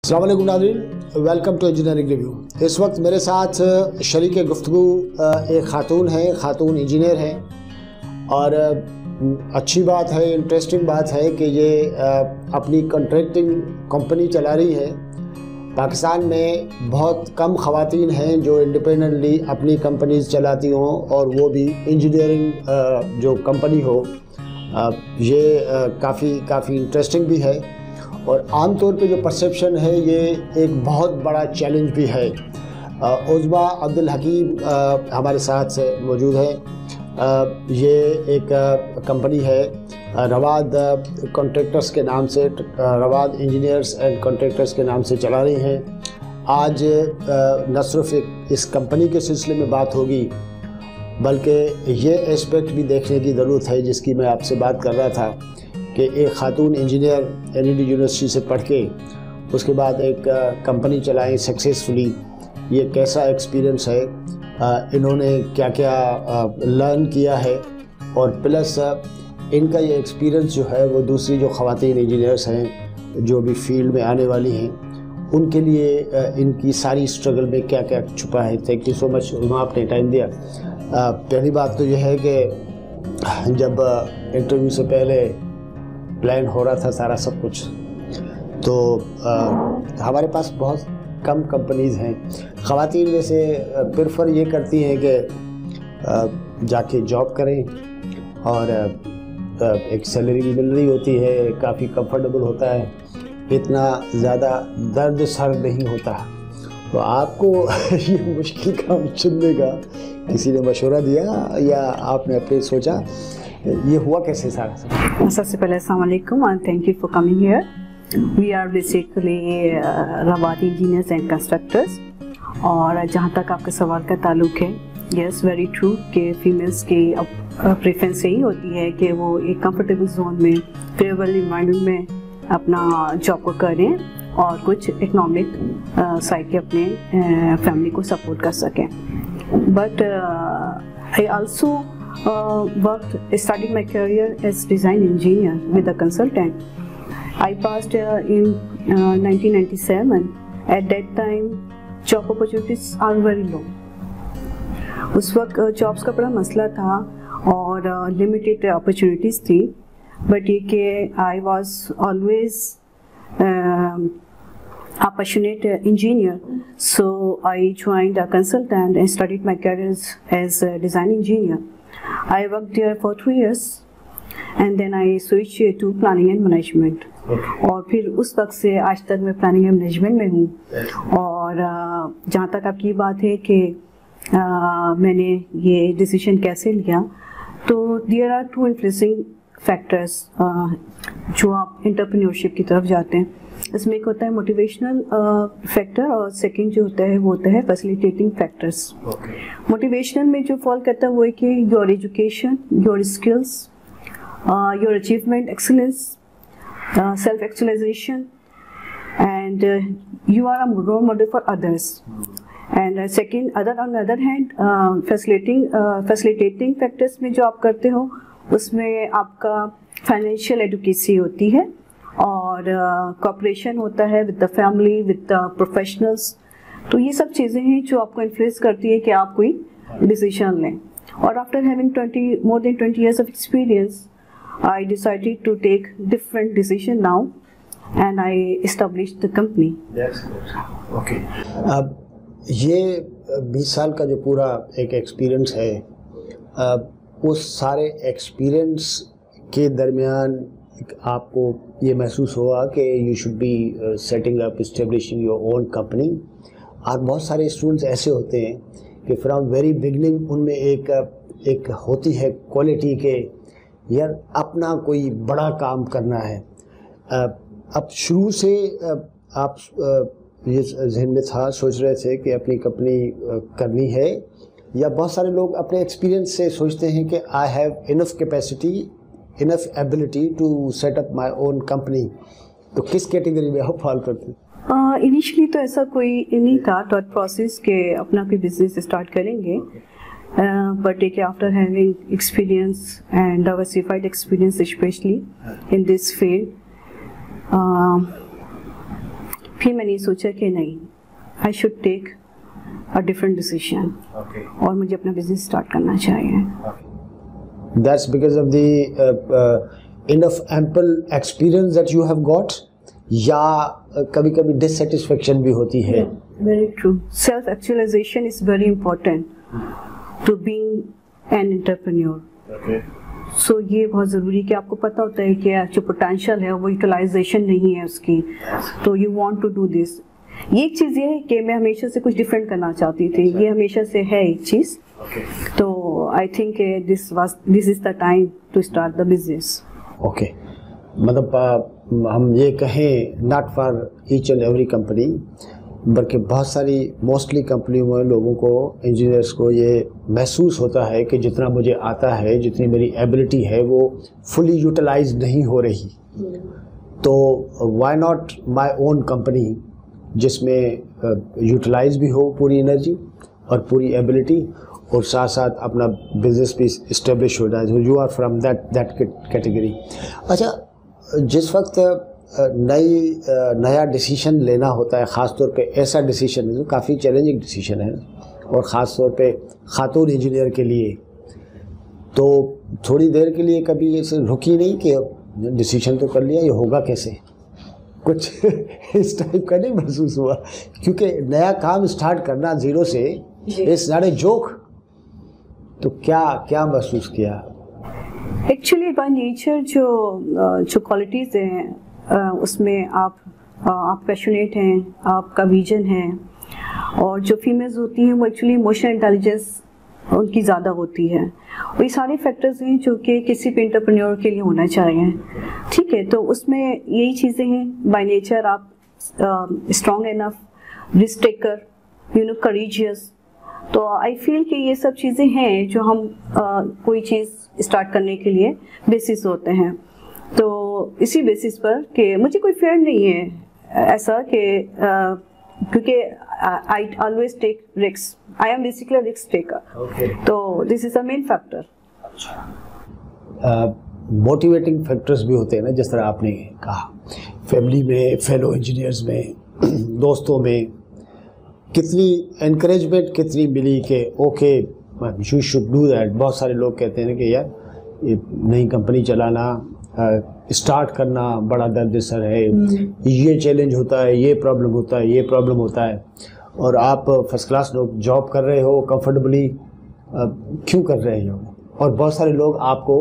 अस्सलाम वालेकुम नाज़रीन, वेलकम टू इंजीनियरिंग रिव्यू। इस वक्त मेरे साथ शरीक गुफ्तगू एक ख़ातून हैं, ख़ातून इंजीनियर हैं और अच्छी बात है, इंटरेस्टिंग बात है कि ये अपनी कॉन्ट्रैक्टिंग कंपनी चला रही है। पाकिस्तान में बहुत कम ख़वातीन हैं जो इंडिपेंडेंटली अपनी कंपनीज चलाती हों और वो भी इंजीनियरिंग जो कंपनी हो। ये काफ़ी इंटरेस्टिंग भी है और आम तौर पे जो परसेप्शन है ये एक बहुत बड़ा चैलेंज भी है। उज़मा अब्दुल हकीम हमारे साथ मौजूद है। ये एक कंपनी है रवाद कॉन्ट्रैक्टर्स के नाम से, रवाद इंजीनियर्स एंड कॉन्ट्रैक्टर्स के नाम से चला रही हैं। आज न सिर्फ इस कंपनी के सिलसिले में बात होगी बल्कि ये एस्पेक्ट भी देखने की ज़रूरत है जिसकी मैं आपसे बात कर रहा था कि एक ख़ातून इंजीनियर एनईडी यूनिवर्सिटी से पढ़ के उसके बाद एक कंपनी चलाएं सक्सेसफुली, ये कैसा एक्सपीरियंस है, इन्होंने क्या क्या लर्न किया है और प्लस इनका ये एक्सपीरियंस जो है वो दूसरी जो ख़वातीन इंजीनियर्स हैं जो भी फील्ड में आने वाली हैं उनके लिए इनकी सारी स्ट्रगल में क्या क्या छुपा है। Thank you so much Uma, आपने टाइम दिया। पहली बात तो यह है कि जब इंटरव्यू से पहले प्लान हो रहा था सारा सब कुछ, तो हमारे पास बहुत कम कंपनीज़ हैं। ख़वातीन में से प्रेफर ये करती हैं कि जाके जॉब करें और एक सैलरी भी मिल रही होती है, काफ़ी कंफर्टेबल होता है, इतना ज़्यादा दर्द सर नहीं होता। तो आपको ये मुश्किल काम चुनने का किसी ने मशवरा दिया या आपने अपने सोचा, ये हुआ कैसे सारा? सबसे पहले अस्सलाम वालेकुम and thank you for coming here. We are basically Rawad engineers and constructors. और जहाँ तक आपके सवाल का ताल्लुक है, यस वेरी ट्रू कि फीमेल्स की प्रेफरेंस यही होती है कि वो एक कंफर्टेबल जोन में, फेवरेबल इन्वायरमेंट में अपना जॉब को करें और कुछ इकनॉमिक साइड के अपने फैमिली को सपोर्ट कर सकें। But I also started my career as design engineer with a consultant. I passed in 1997. At that time, job opportunities are very low. उस वक्त जॉब्स का बड़ा मसला था और लिमिटेड अपॉर्चुनिटीज़ थी। बट ये कि I was always a passionate engineer, so I joined a consultant and started my career as a design engineer. I worked there for 3 years and then I switched to planning and management. और फिर उस वक्त से आज तक मैं planning and management में हूँ। और जहाँ तक आपकी बात है कि मैंने ये डिसीजन कैसे लिया, तो देयर आर 2 इन्फ्लुएंसिंग फैक्टर्स जो आप एंटरप्रेन्योरशिप की तरफ जाते हैं। इसमें एक होता है मोटिवेशनल फैक्टर और सेकंड जो होता है वो होता है फैसिलिटेटिंग फैक्टर्स। मोटिवेशनल में जो फॉल करता है वो है कि your education, your skills, your achievement, excellence, self actualization and you are a role model for others. And second on other hand facilitating factors में जो आप करते हो उसमें आपका फाइनेंशियल एडुकेसी होती है और कोऑपरेशन होता है with the family, with the professionals. तो ये सब चीज़ें हैं जो आपको इन्फ्लुएंस करती है कि आप कोई डिसीजन लें। और after having more than 20 years of experience, I decided to take different decision now and I established the company. Yes, okay. अब ये 20 साल का जो पूरा एक एक्सपीरियंस है, उस सारे एक्सपीरियंस के दरमियान आपको ये महसूस हुआ कि you should be setting up, establishing your own company. और बहुत सारे स्टूडेंट्स ऐसे होते हैं कि फ्रॉम वेरी बिगनिंग उनमें एक होती है क्वालिटी के यार अपना कोई बड़ा काम करना है। अब शुरू से आप ये जहन में था, सोच रहे थे कि अपनी कंपनी करनी है, या बहुत सारे लोग अपने एक्सपीरियंस से सोचते हैं कि I have enough capacity, enough ability to set up my own company? तो किस कैटेगरी में आप फॉल करते हैं? इनिशियली तो ऐसा कोई नहीं था थॉट प्रोसेस के अपना कोई बिजनेस स्टार्ट करेंगे, बट एक after having experience and diversified experience specially in this field, फिर मैंने सोचा कि नहीं, I should take a different decision, और मुझे अपना बिजनेस स्टार्ट करना चाहिए. That's because of the enough ample experience that you have got, या कभी कभी dissatisfaction भी होती है. Very true. Self actualization is very important to being an entrepreneur. So ये बहुत ज़रूरी है कि आपको पता होता है कि जो पोटेंशियल है वो यूटिलाइजेशन नहीं है उसकी, तो you want to do this. ये एक चीज़ ये है कि मैं हमेशा से कुछ डिफरेंट करना चाहती थी, ये हमेशा से है एक चीज़. तो I think this is the time to start the business. Okay, मतलब हम ये कहें not for each and every company, बल्कि बहुत सारी मोस्टली कंपनियों में लोगों को, इंजीनियर्स को ये महसूस होता है कि जितना मुझे आता है, जितनी मेरी एबिलिटी है वो फुली यूटिलाइज नहीं हो रही. तो why not my own company जिसमें यूटिलाइज भी हो पूरी एनर्जी और पूरी एबिलिटी, और साथ साथ अपना बिजनेस भी इस्टेब्लिश हो जाए. You are from that category. अच्छा, जिस वक्त नया डिसीजन लेना होता है, ख़ास तौर पे ऐसा डिसीजन है जो काफ़ी चैलेंजिंग डिसीजन है, और ख़ास तौर पे खातून इंजीनियर के लिए, तो थोड़ी देर के लिए कभी ऐसे रुकी नहीं कि डिसीजन तो कर लिया, ये होगा कैसे, कुछ इस टाइप का नहीं महसूस हुआ? क्योंकि नया काम स्टार्ट करना ज़ीरो से इट्स नॉट ए जोक. तो क्या महसूस किया? एक्चुअली बाय नेचर जो क्वालिटीज़ हैं उसमें आप पैशनेट हैं, आपका विजन है, और जो फीमेल्स होती हैं वो एक्चुअली इमोशनल इंटेलिजेंस उनकी ज़्यादा होती है. और ये सारे फैक्टर्स हैं जो कि किसी भी एंटरप्रेन्योर के लिए होना चाहिए. ठीक है, तो उसमें यही चीज़ें हैं. बाय नेचर आप strong enough, risk taker, courageous. तो आई फील कि ये सब चीज़ें हैं जो हम कोई चीज़ स्टार्ट करने के लिए बेसिस होते हैं. तो इसी बेसिस पर कि मुझे कोई फेयर नहीं है ऐसा कि क्योंकि I always take risk. I am basically risk taker. तो this is a main factor. Motivating factors भी होते हैं ना, जिस तरह आपने कहा, फैमिली में, फेलो इंजीनियर्स में, दोस्तों में कितनी एनकरेजमेंट कितनी मिली कि okay you should do that. बहुत सारे लोग कहते हैं कि यार ये नई कंपनी चलाना, स्टार्ट करना बड़ा दर्द-ए-सर है, ये चैलेंज होता है, ये प्रॉब्लम होता है, ये प्रॉब्लम होता है, और आप फर्स्ट क्लास लोग जॉब कर रहे हो कंफर्टेबली, क्यों कर रहे हो? और बहुत सारे लोग आपको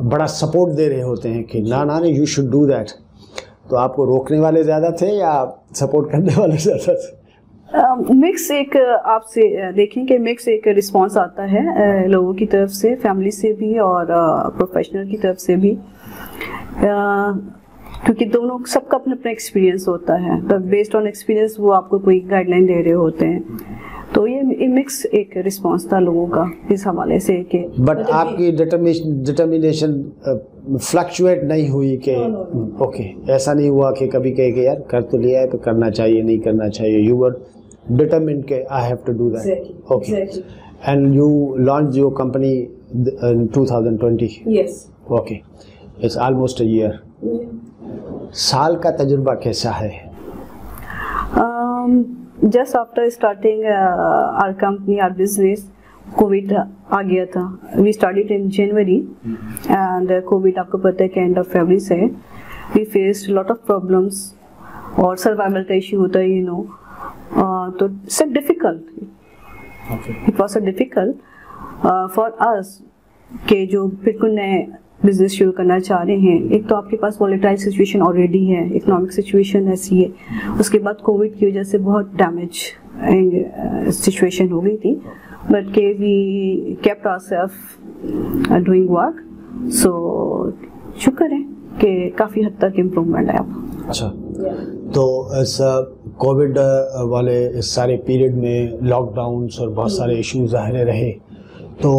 बड़ा सपोर्ट दे रहे होते हैं कि ना यू शुड डू दैट. तो आपको रोकने वाले ज़्यादा थे या सपोर्ट करने वाले ज़्यादा थे? मिक्स एक आपसे देखें कि मिक्स एक रिस्पांस आता है लोगों की तरफ से, फैमिली से भी और प्रोफेशनल की तरफ से भी, क्योंकि दोनों सबका अपना अपना एक्सपीरियंस होता है. तो बेस्ड ऑन एक्सपीरियंस वो आपको कोई गाइडलाइन दे रहे होते हैं. तो ये मिक्स एक रिस्पांस था लोगों का इस हवाले से कि बट आपकी डिटर्मिनेशन फ्लक्चुएट नहीं हुई कि ओके, ऐसा नहीं हुआ कि कभी कहे कि यार कर तो लिया है तो करना चाहिए, नहीं करना चाहिए. यू वर determined कि I have to do that. Okay. And you launched your company in 2020. Yes. Okay. It's almost a year. साल का तजुर्बा कैसा है? Just after starting our company, our business, COVID आ गया था. We started in January and COVID आपको पता है कि end of February से we faced a lot of problems और survival का issue होता है, तो it's difficult. Okay. It was difficult for us कि जो बिल्कुल नए बिजनेस शुरू करना चाह रहे हैं. एक तो आपके पास वॉलेटाइल सिचुएशन ऑलरेडी है, इकोनॉमिक सिचुएशन ऐसी है, उसके बाद कोविड की वजह से बहुत डैमेज सिचुएशन हो गई थी. बट के we kept ourselves doing work. So शुक्र है कि काफ़ी हद तक इम्प्रूवमेंट है अब. अच्छा, तो इस कोविड वाले इस सारे पीरियड में लॉकडाउन्स और बहुत सारे इश्यूज ज़ाहिर रहे, तो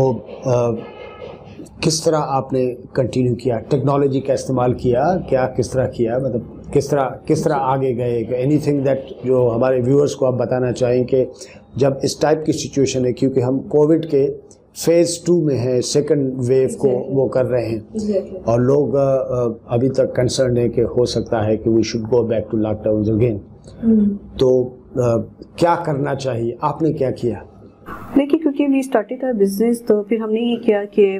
किस तरह आपने कंटिन्यू किया? टेक्नोलॉजी का इस्तेमाल किया क्या? किस तरह किया? मतलब किस तरह आगे गए? एनीथिंग दैट जो हमारे व्यूअर्स को आप बताना चाहें कि जब इस टाइप की सिचुएशन है, क्योंकि हम कोविड के फेज़ 2 में हैं, सेकंड वेव को वो कर रहे हैं, और लोग अभी तक कंसर्न है कि हो सकता है कि we should go back to lockdown again. تو کیا کرنا چاہیے, آپ نے کیا کیا؟ دیکھیے کیونکہ وی اسٹارٹڈ اے بزنس تو پھر ہم نے یہ کیا کہ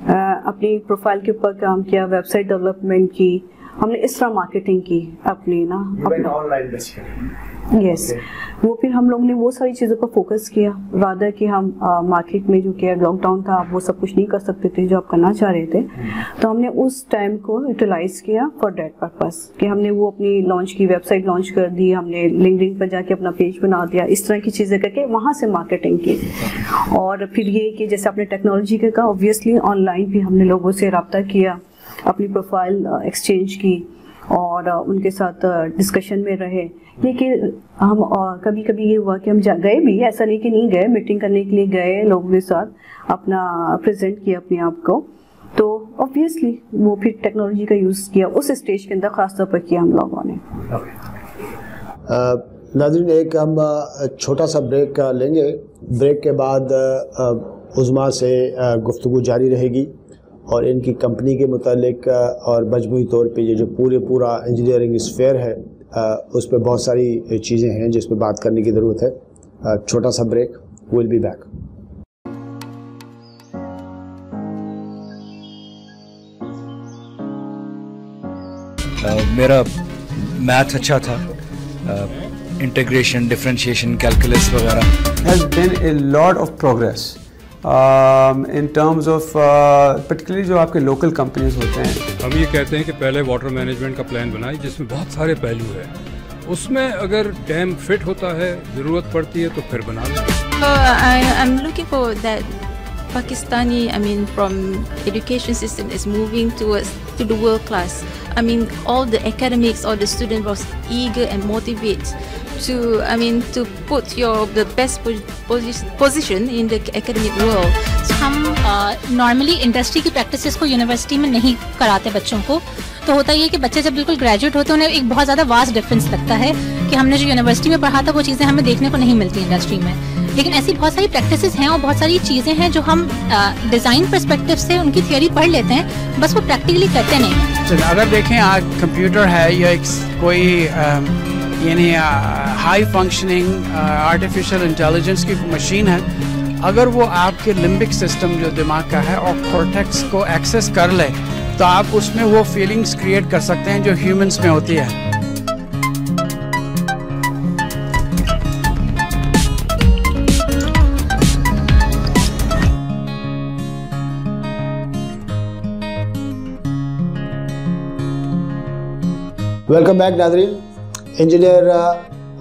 اپنی پروفائل کے اوپر کام کیا, ویب سائٹ ڈیولپمنٹ کی, ہم نے اس طرح مارکیٹنگ کی اپنی نا آن لائن. یس وہ پھر ہم لوگ نے وہ ساری چیزوں پر فوکس کیا رادر کہ ہم مارکیٹ میں جو کہ لاک ڈاؤن تھا آپ وہ سب کچھ نہیں کر سکتے تھے جو آپ کرنا چاہ رہے تھے, تو ہم نے اس ٹائم کو یوٹیلائز کیا فار دیٹ پرپز کہ ہم نے وہ اپنی لانچ کی, ویب سائٹ لانچ کر دی, ہم نے لنکڈن پر جا کے اپنا پیج بنا دیا, اس طرح کی چیزیں کر کے وہاں سے مارکیٹنگ کی. اور پھر یہ کہ جیسے آپ نے ٹیکنالوجی کا کہا, اوبویسلی آن لائن بھی ہم نے لوگوں سے رابطہ کیا, اپنی پروفائل ایکسچینج کی اور ان کے ساتھ ڈسکشن میں رہے. لیکن ہم کبھی کبھی یہ ہوا کہ ہم گئے بھی, ایسا نہیں کہ نہیں گئے, میٹنگ کرنے کے لیے گئے, لوگوں کے ساتھ اپنا پریزنٹ کیا اپنے آپ کو, تو اوبویسلی وہ پھر ٹیکنالوجی کا یوز کیا اس اسٹیج کے اندر خاص طور پر کیا ہم لوگوں نے. ناظرین ایک ہم چھوٹا سا بریک لیں گے, بریک کے بعد عظمیٰ سے گفتگو جاری رہے گی اور ان کی کمپنی کے متعلق اور مجموعی طور پہ یہ جو پورا انجینئرنگ اسفیئر ہے اس پہ بہت ساری چیزیں ہیں جس پہ بات کرنے کی ضرورت ہے. چھوٹا سا بریک, ویل بی بیک. میرا میتھ اچھا تھا, انٹیگریشن, ڈفرینشیشن, کیلکولس وغیرہ. has been a lot of progress in terms of particularly جو آپ کے لوکل کمپنیز ہوتے ہیں. ہم یہ کہتے ہیں کہ پہلے واٹر مینجمنٹ کا پلان بنائیں جس میں بہت سارے پہلو ہیں, اس میں اگر ڈیم فٹ ہوتا ہے, ضرورت پڑتی ہے تو پھر بنا لیں. I'm looking for that Pakistani, from education system is moving to the world class. All the academics, all the students was eager and motivated to put the best position in the academic world. ہم normally industry کی practices کو university میں نہیں کراتے بچوں کو, تو ہوتا یہ کہ بچے جب بالکل گریجویٹ ہوتے ہیں انہیں ایک بہت زیادہ واسٹ ڈفرینس لگتا ہے کہ ہم نے جو یونیورسٹی میں پڑھا تھا وہ چیزیں ہمیں دیکھنے کو نہیں ملتی انڈسٹری میں. لیکن ایسی بہت ساری پریکٹسز ہیں اور بہت ساری چیزیں ہیں جو ہم ڈیزائن پرسپیکٹو سے ان کی تھیوری پڑھ لیتے ہیں, بس وہ پریکٹیکلی کرتے نہیں. اگر دیکھیں آج کمپیوٹر ہے یا کوئی یعنی ہائی فنکشننگ آرٹیفیشیل انٹیلیجنس کی مشین ہے, اگر وہ آپ کے لمبک سسٹم جو دماغ کا ہے اور کورٹیکس کو ایکسیس کر لے تو آپ اس میں وہ فیلنگز کریٹ کر سکتے ہیں جو ہیومنس میں ہوتی ہے. ویلکم بیک ناظرین. انجینئر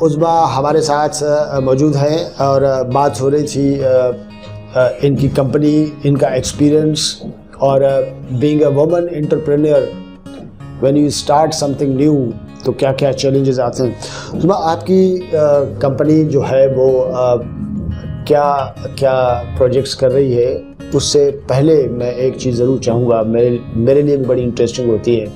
عظمیٰ ہمارے ساتھ موجود ہیں اور بات ہو رہی تھی ان کی کمپنی, ان کا ایکسپیرئنس اور being a woman entrepreneur when you start some thing new تو کیا کیا چیلنجز آتے ہیں. عظمیٰ آپ کی کمپنی جو ہے وہ کیا کیا پروجیکٹس کر رہی ہے؟ اس سے پہلے میں ایک چیز ضرور چاہوں گا, میرے لیے بھی بڑی انٹرسٹنگ ہوتی ہے.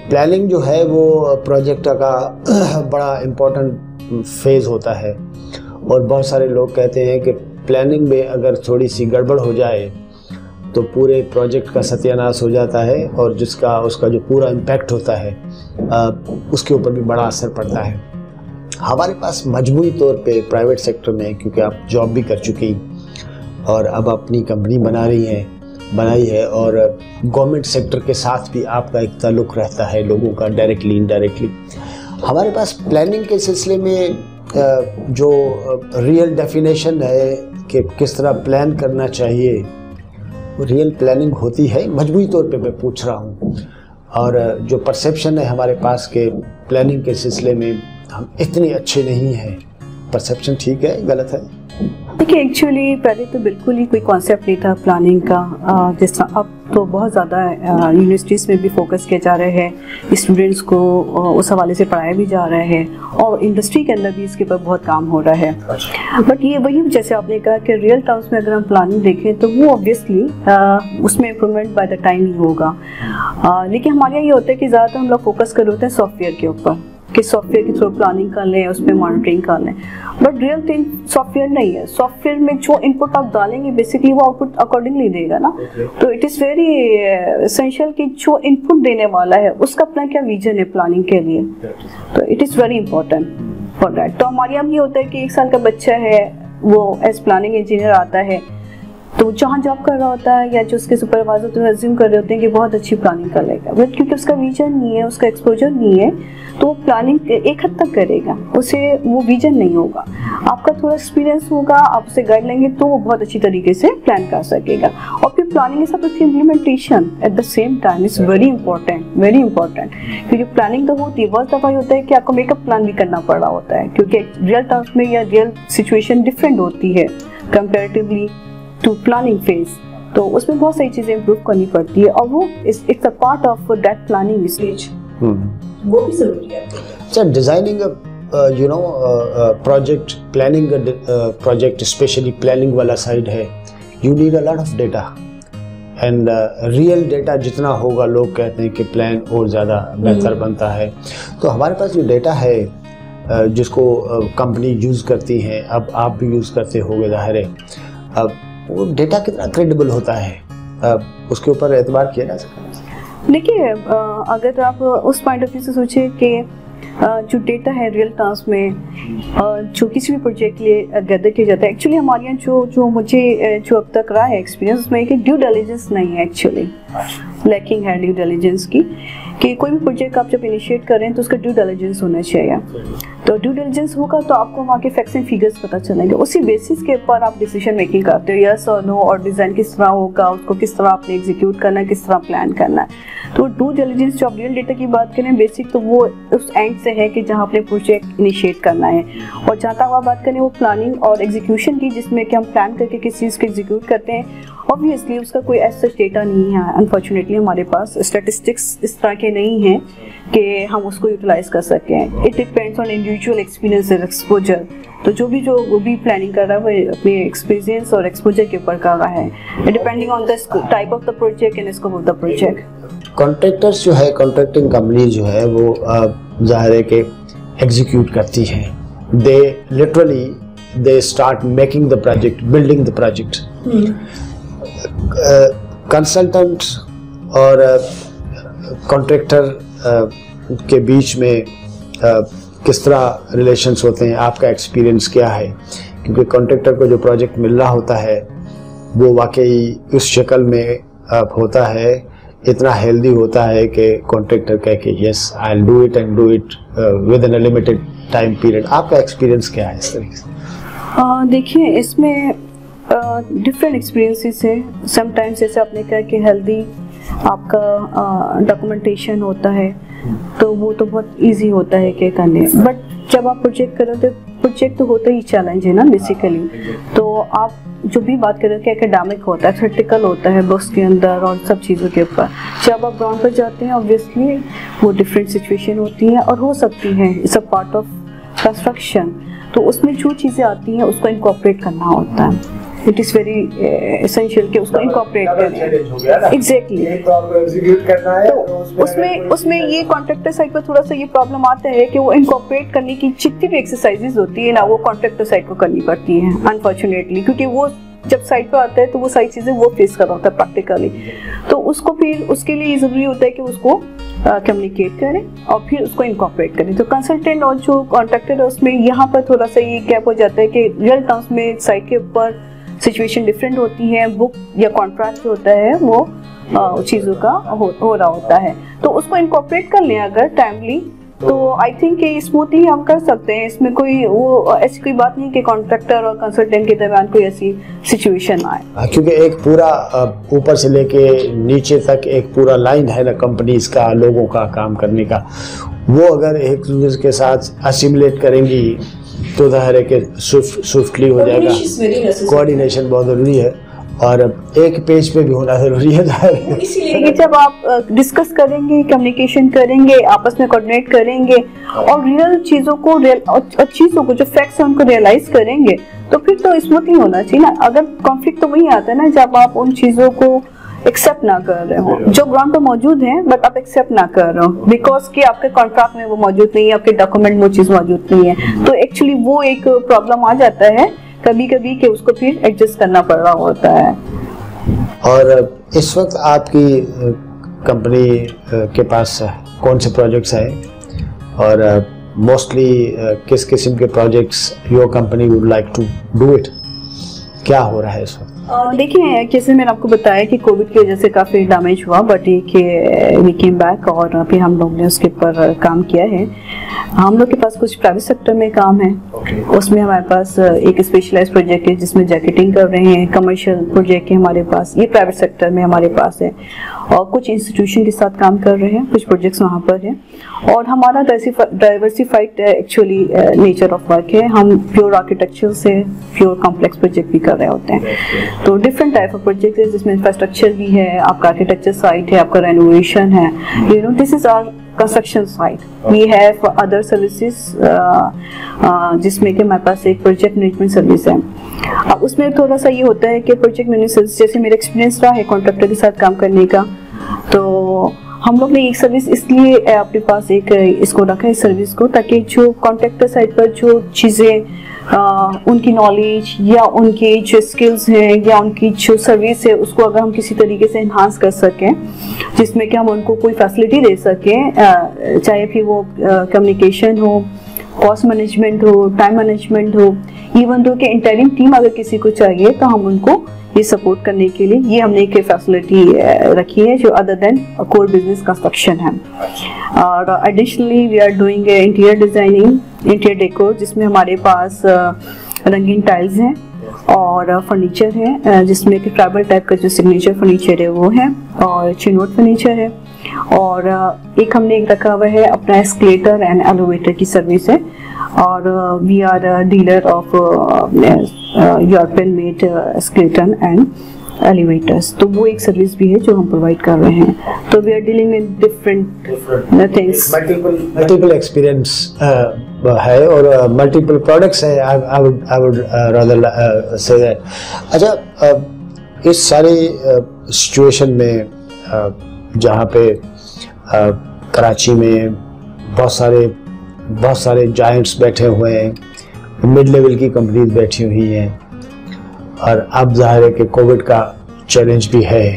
پلاننگ جو ہے وہ پروجیکٹ کا بڑا امپورٹنٹ فیز ہوتا ہے اور بہت سارے لوگ کہتے ہیں کہ پلاننگ میں اگر تھوڑی سی گڑبڑ ہو جائے تو پورے پروجیکٹ کا ستیہ ناش ہو جاتا ہے اور اس کا جو پورا امپیکٹ ہوتا ہے اس کے اوپر بھی بڑا اثر پڑتا ہے. ہمارے پاس مجموعی طور پہ پرائیویٹ سیکٹر میں, کیونکہ آپ جاب بھی کر چکی اور اب اپنی کمپنی بنائی ہے اور گورنمنٹ سیکٹر کے ساتھ بھی آپ کا ایک تعلق رہتا ہے لوگوں کا, ڈائریکٹلی انڈائریکٹلی. ہمارے پاس پلاننگ کے سلسلے میں جو ریئل ڈیفینیشن ہے کہ کس طرح پلان کرنا چاہیے, ریئل پلاننگ ہوتی ہے مجموعی طور پہ میں پوچھ رہا ہوں, اور جو پرسیپشن ہے ہمارے پاس کہ پلاننگ کے سلسلے میں ہم اتنے اچھے نہیں ہیں, پرسیپشن ٹھیک ہے غلط ہے؟ دیکھیے ایکچولی پہلے تو بالکل ہی کوئی کانسیپٹ نہیں تھا پلاننگ کا, جس طرح اب تو بہت زیادہ یونیورسٹیز میں بھی فوکس کیا جا رہا ہے, اسٹوڈنٹس کو اس حوالے سے پڑھایا بھی جا رہا ہے اور انڈسٹری کے اندر بھی اس کے اوپر بہت کام ہو رہا ہے. بٹ یہ وہی جیسے آپ نے کہا کہ ریئل ٹرمس میں اگر ہم پلاننگ دیکھیں تو وہ اوبویسلی اس میں امپرومنٹ بائی دا ٹائم ہی ہوگا. لیکن ہمارے یہاں یہ ہوتا ہے کہ زیادہ تر ہم لوگ فوکس کر رہے ہوتے ہیں سافٹ ویئر کے اوپر کہ سافٹ ویئر کے تھرو پلاننگ کر لیں, اس پہ مانیٹرنگ کر لیں, but real thing soft where نہیں ہے. سافٹ ویئر میں جو ان پٹ آپ ڈالیں گے بیسکلی وہ آؤٹ پٹ اکارڈنگلی دے گا نا. تو اٹ از ویری اسینشیل کہ جو ان پٹ دینے والا ہے اس کا اپنا کیا ویژن ہے پلاننگ کے لیے, تو it is very important for that. تو ہمارے یہاں یہ ہوتا ہے کہ 1 سال کا بچہ ہے, وہ ایز پلاننگ انجینئر آتا ہے, تو جہاں جاب کر رہا ہوتا ہے یا جو اس کے سپروائزر تو ایزیوم کر رہے ہوتے ہیں کہ بہت اچھی پلاننگ کر لے گا, بٹ کیونکہ اس کا ویژن نہیں ہے, اس کا ایکسپوجر نہیں ہے, تو وہ پلاننگ ایک حد تک کرے گا, اسے وہ ویژن نہیں ہوگا. آپ کا تھوڑا ایکسپیرینس ہوگا, آپ اسے گائڈ لیں گے تو وہ بہت اچھی طریقے سے پلان کر سکے گا. اور پھر پلاننگ کے ساتھ اس کی implementation at the same time is very important, کیونکہ پلاننگ تو ہوتی ہے, بہت دفعہ ہوتا ہے کہ آپ کو میک اپ پلان بھی کرنا پڑ رہا ہوتا ہے, کیونکہ ریئل ٹائم میں یا ریئل سچویشن ڈفرینٹ ہوتی ہے کمپیریٹیولی ٹو پلاننگ فیز, تو اس میں بہت ساری چیزیں امپروو کرنی پڑتی ہے, اور وہ it's a part of that planning stage, وہ بھی ضروری ہے. اچھا, designing you know project, planning project specially planning والا سائڈ ہے, you need a lot of data, and real data جتنا ہوگا لوگ کہتے ہیں کہ پلان اور زیادہ بہتر بنتا ہے. تو ہمارے پاس جو ڈیٹا ہے جس کو کمپنی یوز کرتی ہیں, اب آپ بھی یوز کرتے ہوگے ظاہر ہے, اب وہ ڈیٹا کتنا کریڈیبل ہوتا ہے, اس کے اوپر اعتبار کیا جا سکتا ہے؟ دیکھیے, اگر آپ اس پوائنٹ آف ویو سے سوچیں کہ جو ڈیٹا ہے ریئل ٹائمس میں جو کسی بھی پروجیکٹ کے لیے گیدر کیا جاتا ہے, ایکچولی ہمارے یہاں جو مجھے جو اب تک رہا ہے ایکسپیرینس اس میں کہ ڈیو ڈیلیجنس نہیں ہے, ایکچولی لیکنگ ہے ڈیو ڈیلیجنس کی, کہ کوئی بھی پروجیکٹ آپ جب انیشیٹ کر رہے ہیں تو اس کا ڈیو ڈیلیجنس ہونا چاہیے. تو ڈیو ڈیلیجنس ہوگا تو آپ کو وہاں کے فیکٹس اینڈ فیگرس پتہ چلیں گے, اسی بیسس کے اوپر آپ ڈیسیژن میکنگ کرتے ہو, یس اور نو, اور ڈیزائن کس طرح ہوگا, اس کو کس طرح آپ نے ایگزیکیوٹ کرنا ہے, کس طرح پلان کرنا ہے. تو ڈیو ڈیلیجنس جو آپ ریئل ڈیٹا کی بات کریں بیسک, تو وہ اس اینڈ سے ہے کہ جہاں آپ نے پروجیکٹ انیشیٹ کرنا ہے, اور جہاں تک آپ بات کریں وہ پلاننگ اور ایگزیکیوشن کی, جس میں کہ ہم پلان کر کے کس چیز کو ایگزیکیوٹ کرتے ہیں. obviously اس کا کوئی ایسا ڈیٹا نہیں ہے, انفارچونیٹلی ہمارے پاس اسٹیٹسٹکس اس طرح کے نہیں ہیں کہ ہم اس کو یوٹیلائز کر سکیں. It depends on individual experience اور ایکسپوجر. تو جو بھی پلاننگ کر رہا ہے وہ اپنے ایکسپیرینس اور ایکسپوجر کے اوپر کر رہا ہے, depending on the type of the project and scope of the project. Contractors جو ہے, کانٹریکٹنگ کمپنی جو ہے وہ ظاہر ہے کہ ایگزیکیوٹ کرتی ہیں, they literally they start making the project, building the project. Consultant اور کانٹریکٹر کے بیچ میں کس طرح ریلیشنس ہوتے ہیں, آپ کا ایکسپیرینس کیا ہے؟ کیونکہ کانٹریکٹر کو جو پروجیکٹ مل رہا ہوتا ہے وہ واقعی اس شکل میں ہوتا ہے, اتنا ہیلدی ہوتا ہے کہ کانٹریکٹر کہے کہ yes I will do it and do it within a limited time period. آپ کا ایکسپیرینس کیا ہے اس طریقے سے؟ دیکھیے, اس میں ڈفرینٹ ایکسپیرینسز ہیں. سم ٹائمس جیسے آپ نے کہا کہ ہیلدی آپ کا ڈاکومنٹیشن ہوتا ہے تو وہ تو بہت ایزی ہوتا ہے کہ کرنے, بٹ جب آپ پروجیکٹ کرو تو پروجیکٹ تو ہوتا ہی چیلنج ہے نا بیسیکلی. تو آپ جو بھی بات کرو کہ اکیڈیمک ہوتا ہے, تھیوریٹیکل ہوتا ہے بکس کے اندر اور سب چیزوں کے اوپر, جب آپ گراؤنڈ پر جاتے ہیں اوبویسلی وہ ڈفرینٹ سچویشن ہوتی ہیں اور ہو سکتی ہیں, it's a part of construction. تو اس میں جو چیزیں آتی ہیں اس کو انکارپوریٹ کرنا ہوتا ہے. اٹ از ویری اسینشیل کہ اس کو انکارپوریٹ کریں. ایگزیکٹلی. تو اس میں یہ کانٹریکٹر سائڈ پر تھوڑا سا یہ پرابلم آتا ہے کہ وہ انکارپوریٹ کرنے کی جتنی بھی ایکسرسائزز ہوتی ہے نا وہ کانٹریکٹر سائڈ کو کرنی پڑتی ہیں انفارچونیٹلی, کیونکہ وہ جب سائٹ پہ آتا ہے تو وہ ساری چیزیں وہ فیس کر رہا ہوتا ہے پریکٹیکلی. تو اس کو پھر اس کے لیے یہ ضروری ہوتا ہے کہ اس کو کمیونیکیٹ کریں اور پھر اس کو انکارپوریٹ کریں. تو کنسلٹنٹ اور جو کانٹریکٹر ہے اس میں یہاں پر تھوڑا سا یہ گیپ ہو جاتا ہے کہ ریئل ٹرمس میں سائٹ کے اوپر سچویشن ڈفرینٹ ہوتی ہیں, بک یا کانٹریکٹ جو ہوتا ہے وہ چیزوں کا ہو رہا ہوتا ہے. تو اس کو انکارپوریٹ کر لیں اگر ٹائملی, تو آئی تھنک کہ اسموتھلی ہم کر سکتے ہیں. اس میں کوئی وہ ایسی کوئی بات نہیں کہ کانٹریکٹر اور کنسلٹنٹ کے درمیان کوئی ایسی سچویشن آئے, کیونکہ ایک پورا اوپر سے لے کے نیچے تک ایک پورا لائن ہے نا کمپنیز کا, لوگوں کا کام کرنے کا, وہ اگر ایک دوسرے کے ساتھ اسیمولیٹ کریں گی تو ظاہر ہے کہ سوفٹلی ہو جائے گا. کوآرڈینیشن بہت ضروری ہے اور ایک پیج پہ بھی ہونا ضروری ہے. اسی لیے کہ جب آپ ڈسکس کریں گے, کمیونیکیشن کریں گے, آپس میں کوآرڈینیٹ کریں گے اور ریئل چیزوں کو جو فیکٹس ہیں ان کو ریئلائز کریں گے تو پھر تو اسموتھلی ہونا چاہیے نا. اگر کانفلکٹ تو وہی آتا ہے نا جب آپ ان چیزوں کو एक्सेप्ट ना कर रहे हो, जो ग्राउंड पे मौजूद है बट आप एक्सेप्ट ना कर रहे हो बिकॉज कि आपके कॉन्ट्रैक्ट में वो मौजूद नहीं है, आपके डॉक्यूमेंट में वो चीज़ मौजूद नहीं है, तो एक्चुअली वो एक प्रॉब्लम आ जाता है कभी कभी कि उसको फिर एडजस्ट करना पड़ रहा होता है। और इस वक्त आपकी कंपनी के पास कौन से प्रोजेक्ट्स हैं और मोस्टली किस किस्म के projects your company would like to do it, क्या हो रहा है इस वक्त? देखिए जैसे मैंने आपको बताया कि कोविड की वजह से काफ़ी डैमेज हुआ बट ये वी केम बैक और फिर हम लोग ने उसके ऊपर काम किया है। हम लोग के पास कुछ प्राइवेट सेक्टर में काम है, उसमें हमारे पास एक स्पेशलाइज्ड प्रोजेक्ट है जिसमें जैकेटिंग कर रहे हैं, कमर्शियल प्रोजेक्ट है हमारे पास, ये प्राइवेट सेक्टर में हमारे पास है, और कुछ इंस्टीट्यूशन के साथ काम कर रहे हैं, कुछ प्रोजेक्ट्स वहाँ पर हैं। और हमारा diversified actually nature of work है, हम प्योर आर्किटेक्चर से प्योर कॉम्प्लेक्स प्रोजेक्ट भी कर रहे होते हैं, तो डिफरेंट टाइप ऑफ प्रोजेक्ट है जिसमें इंफ्रास्ट्रक्चर भी है, आपका आर्किटेक्चर साइट है, आपका रेनोवेशन है, you know this is our construction site. We have other services जिसमें कि हमारे पास एक प्रोजेक्ट मैनेजमेंट सर्विस है। अब उसमें थोड़ा सा ये होता है कि प्रोजेक्ट मैनेजमेंट सर्विस जैसे मेरा एक्सपीरियंस रहा है कॉन्ट्रैक्टर के साथ काम करने का, तो हम लोग ने एक सर्विस इसलिए अपने पास एक इसको रखा है सर्विस को, ताकि जो कॉन्ट्रैक्टर साइड पर जो चीज़ें उनकी नॉलेज या उनकी जो स्किल्स हैं या उनकी जो सर्विस है उसको अगर हम किसी तरीके से इन्हांस कर सकें जिसमें कि हम उनको कोई फैसिलिटी दे सकें, चाहे फिर वो कम्युनिकेशन हो, कॉस्ट मैनेजमेंट हो, टाइम मैनेजमेंट हो, इवन दो कि इंटरिम टीम अगर किसी को चाहिए तो हम उनको ये सपोर्ट करने के लिए ये हमने एक फैसिलिटी रखी है जो other than core business construction है। और additionally we are doing interior designing, interior decor, जिसमें हमारे पास रंगीन टाइल्स हैं और फर्नीचर है जिसमें कि ट्राइबल टाइप का जो सिग्नेचर फर्नीचर है वो है, और चिनोट फर्नीचर है, और एक हमने एक रखा हुआ है अपना एस्केलेटर एंड एलिवेटर की सर्विस है, और we are dealer of European made escalator and elevators, तो वो एक सर्विस भी है जो हम प्रोवाइड कर रहे हैं। तो we are dealing with different things, multiple experience है और मल्टीपल प्रोडक्ट्स है, I would rather say that. अच्छा, इस सारे सिचुएशन में जहाँ पे कराची में बहुत सारे जायंट्स बैठे हुए हैं, मिड लेवल की कंपनीज बैठी हुई हैं, और अब जाहिर है कि कोविड का चैलेंज भी है,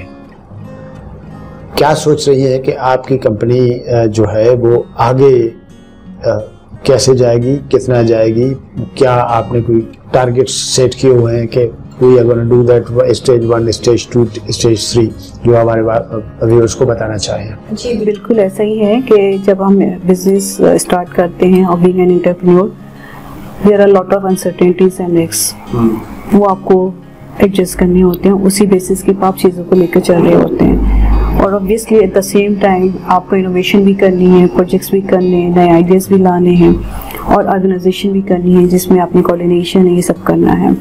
क्या सोच रही है कि आपकी कंपनी जो है वो आगे कैसे जाएगी, कितना जाएगी, क्या आपने कोई टारगेट सेट किए हुए हैं कि we are gonna do that stage 1, stage 2, stage 3, जो हमारे व्यूअर्स को बताना चाहें? जी बिल्कुल ऐसा ही है कि जब हम बिजनेस स्टार्ट करते हैं और being an entrepreneur there are lot of uncertainties and risks, वो आपको एडजस्ट करने होते हैं, उसी बेसिस के आप चीज़ों को लेकर चल रहे होते हैं, और obviously at the same time आपको इनोवेशन भी करनी है, प्रोजेक्ट्स भी करने हैं, नए आइडियाज़ भी लाने हैं, और ऑर्गेनाइजेशन भी करनी है जिसमें आपने कोऑर्डिनेशन है, ये सब करना है।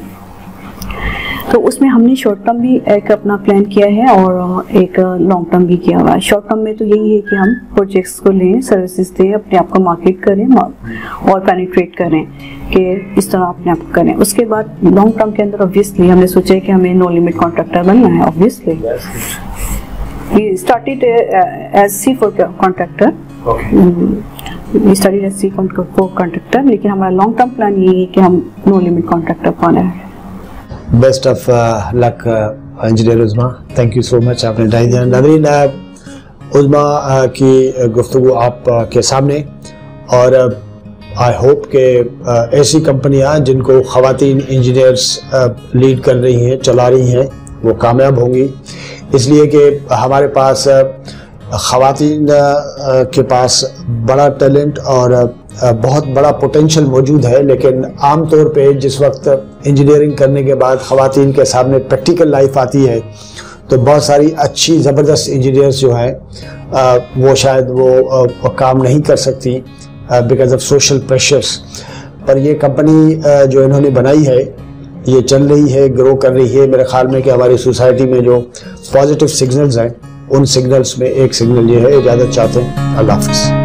तो उसमें हमने शॉर्ट टर्म भी एक अपना प्लान किया है और एक लॉन्ग टर्म भी किया हुआ है। शॉर्ट टर्म में तो यही है कि हम प्रोजेक्ट्स को लें, सर्विसेज दें, अपने आप को मार्केट करें और पेनिट्रेट करें कि इस तरह अपने आप को करें। उसके बाद लॉन्ग टर्म के अंदर ऑब्वियसली हमने सोचा है कि हमें नो लिमिट कॉन्ट्रैक्टर बनना है। Obviously we started as C four contractor, we started as C four contractor, लेकिन हमारा लॉन्ग टर्म प्लान यही है कि हम नो लिमिट कॉन्ट्रैक्टर पाना है। Best of luck engineer उज़मा, thank you so much, आपने टाइम दिया। नाज़रीन, उज़मा की गुफ्तगू आप के सामने, और आई होप कि ऐसी कंपनियां जिनको ख़वातीन इंजीनियर्स लीड कर रही हैं, चला रही हैं, वो कामयाब होंगी, इसलिए कि हमारे पास ख़वातीन के पास बड़ा टैलेंट और बहुत बड़ा पोटेंशियल मौजूद है, लेकिन आम तौर पे जिस वक्त इंजीनियरिंग करने के बाद ख़वातीन के सामने प्रैक्टिकल लाइफ आती है तो बहुत सारी अच्छी ज़बरदस्त इंजीनियर्स जो हैं वो शायद वो काम नहीं कर सकती बिकॉज ऑफ सोशल प्रेशर्स। पर ये कंपनी जो इन्होंने बनाई है ये चल रही है, ग्रो कर रही है। मेरे ख्याल में कि हमारी सोसाइटी में जो पॉजिटिव सिग्नल्स हैं उन सिग्नल्स में एक सिग्नल ये है। इजाज़त चाहते हैं, अल्लाह हाफ़िज़।